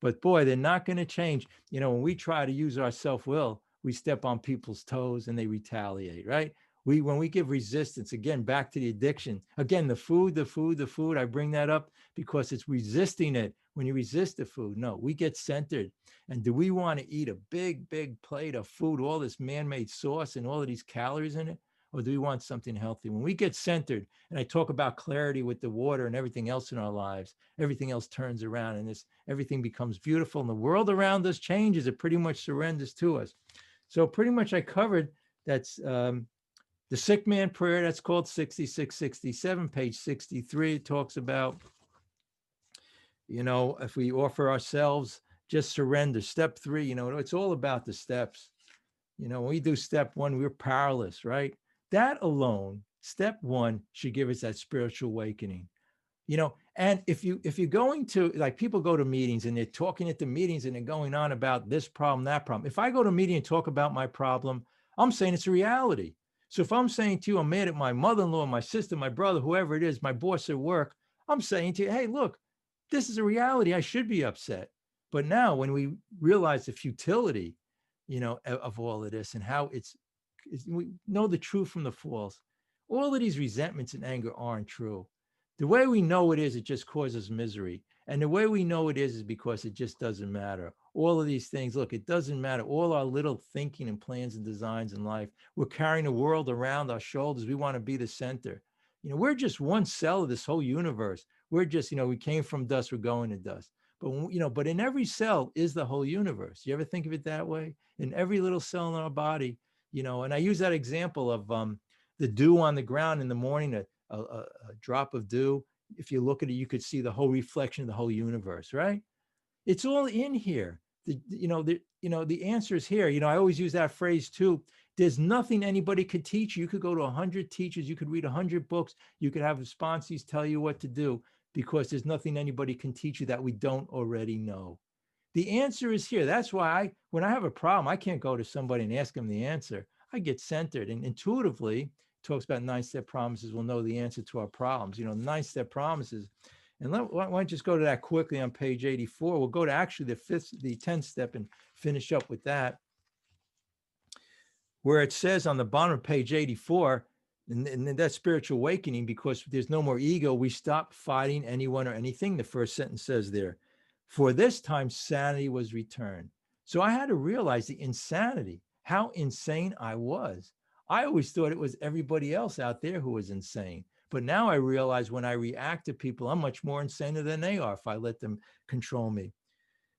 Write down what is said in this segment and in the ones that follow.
But boy, they're not going to change. You know, when we try to use our self-will, we step on people's toes and they retaliate, right? When we give resistance, again, back to the addiction, again, the food, I bring that up because it's resisting it. When you resist the food, no, we get centered. And do we want to eat a big plate of food, all this man-made sauce and all of these calories in it? Or do we want something healthy? When we get centered, and I talk about clarity with the water and everything else in our lives, everything else turns around and everything becomes beautiful and the world around us changes. It pretty much surrenders to us. So pretty much I covered that's the sick man prayer. That's called 6667, page 63. It talks about, if we offer ourselves, just surrender. Step 3, it's all about the steps. When we do step 1, we're powerless, right? That alone, step 1 should give us that spiritual awakening. And if you're going to, like, people go to meetings and they're talking at the meetings and they're going on about this problem, that problem. If I go to a meeting and talk about my problem, I'm saying it's a reality. So if I'm saying to you, I'm mad at my mother-in-law, my sister, my brother, whoever it is, my boss at work, I'm saying to you, hey, look, this is a reality. I should be upset. But now when we realize the futility, of all of this and how we know the truth from the false, all of these resentments and anger aren't true. The way we know it just causes misery. And the way we know it is because it just doesn't matter. All of these things, look, it doesn't matter. All our little thinking and plans and designs in life, we're carrying the world around our shoulders. We want to be the center. We're just one cell of this whole universe. We're just, we came from dust, we're going to dust. But in every cell is the whole universe. You ever think of it that way? In every little cell in our body, and I use that example of the dew on the ground in the morning, a drop of dew. If you look at it, you could see the whole reflection of the whole universe, right? It's all in here. The answer is here. I always use that phrase too. There's nothing anybody could teach you. You could go to 100 teachers, you could read 100 books, you could have sponsees tell you what to do, because there's nothing anybody can teach you that we don't already know. The answer is here. That's why when I have a problem, I can't go to somebody and ask them the answer. I get centered and intuitively talks about 9-step promises. We'll know the answer to our problems. 9-step promises. And why don't you just go to that quickly on page 84? We'll go to actually the 10th step and finish up with that, where it says on the bottom of page 84, and that spiritual awakening, because there's no more ego, we stop fighting anyone or anything. The first sentence says there, for this time, sanity was returned. So I had to realize the insanity, how insane I was. I always thought it was everybody else out there who was insane. But now I realize when I react to people, I'm much more insane than they are if I let them control me.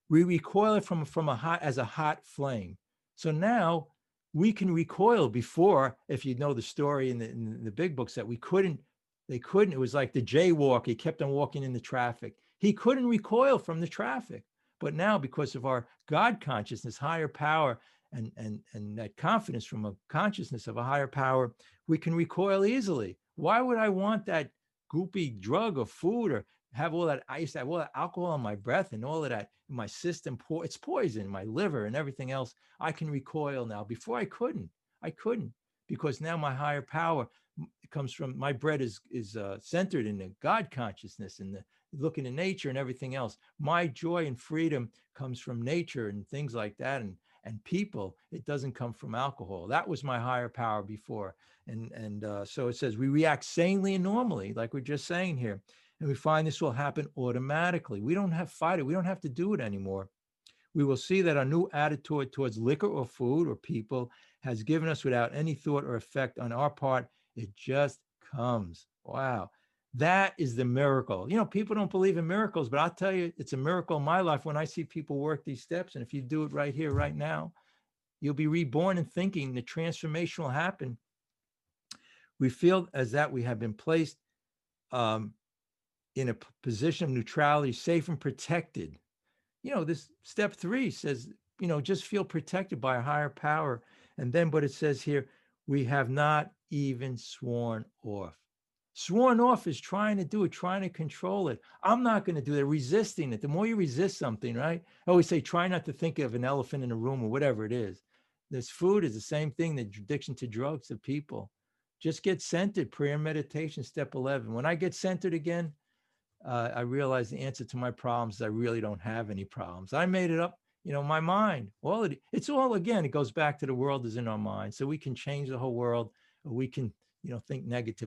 We recoil from a hot flame. So now we can recoil. Before, if you know the story in the big books, that they couldn't. It was like the jaywalk. He kept on walking in the traffic. He couldn't recoil from the traffic. But now, because of our God consciousness, higher power, and that confidence from a consciousness of a higher power, we can recoil easily. Why would I want that goopy drug or food, or have all that ice, have all that alcohol in my breath and all of that in my system? It's poison, my liver and everything else. I can recoil now. Before I couldn't, because now my higher power comes from, my bread is centered in the God consciousness and the looking at nature and everything else. My joy and freedom comes from nature and things like that, and people. It doesn't come from alcohol. That was my higher power before. And so it says we react sanely and normally, like we're just saying here. And we find this will happen automatically. We don't have to fight it. We don't have to do it anymore. We will see that our new attitude towards liquor or food or people has given us without any thought or effect on our part. It just comes. Wow. That is the miracle. People don't believe in miracles, but I'll tell you, it's a miracle in my life when I see people work these steps. And if you do it right here, right now, you'll be reborn in thinking. The transformation will happen. We feel as that we have been placed in a position of neutrality, safe and protected. This step 3 says, just feel protected by a higher power. And then, but it says here, we have not even sworn off. Sworn off is trying to do it, trying to control it. I'm not going to do that, resisting it. The more you resist something, right? I always say, try not to think of an elephant in a room or whatever it is. This food is the same thing, the addiction to drugs, to people. Just get centered, prayer and meditation, step 11. When I get centered again, I realized the answer to my problems is I really don't have any problems. I made it up, my mind. It's all, again, it goes back to the world is in our mind. So we can change the whole world. Or we can, think negative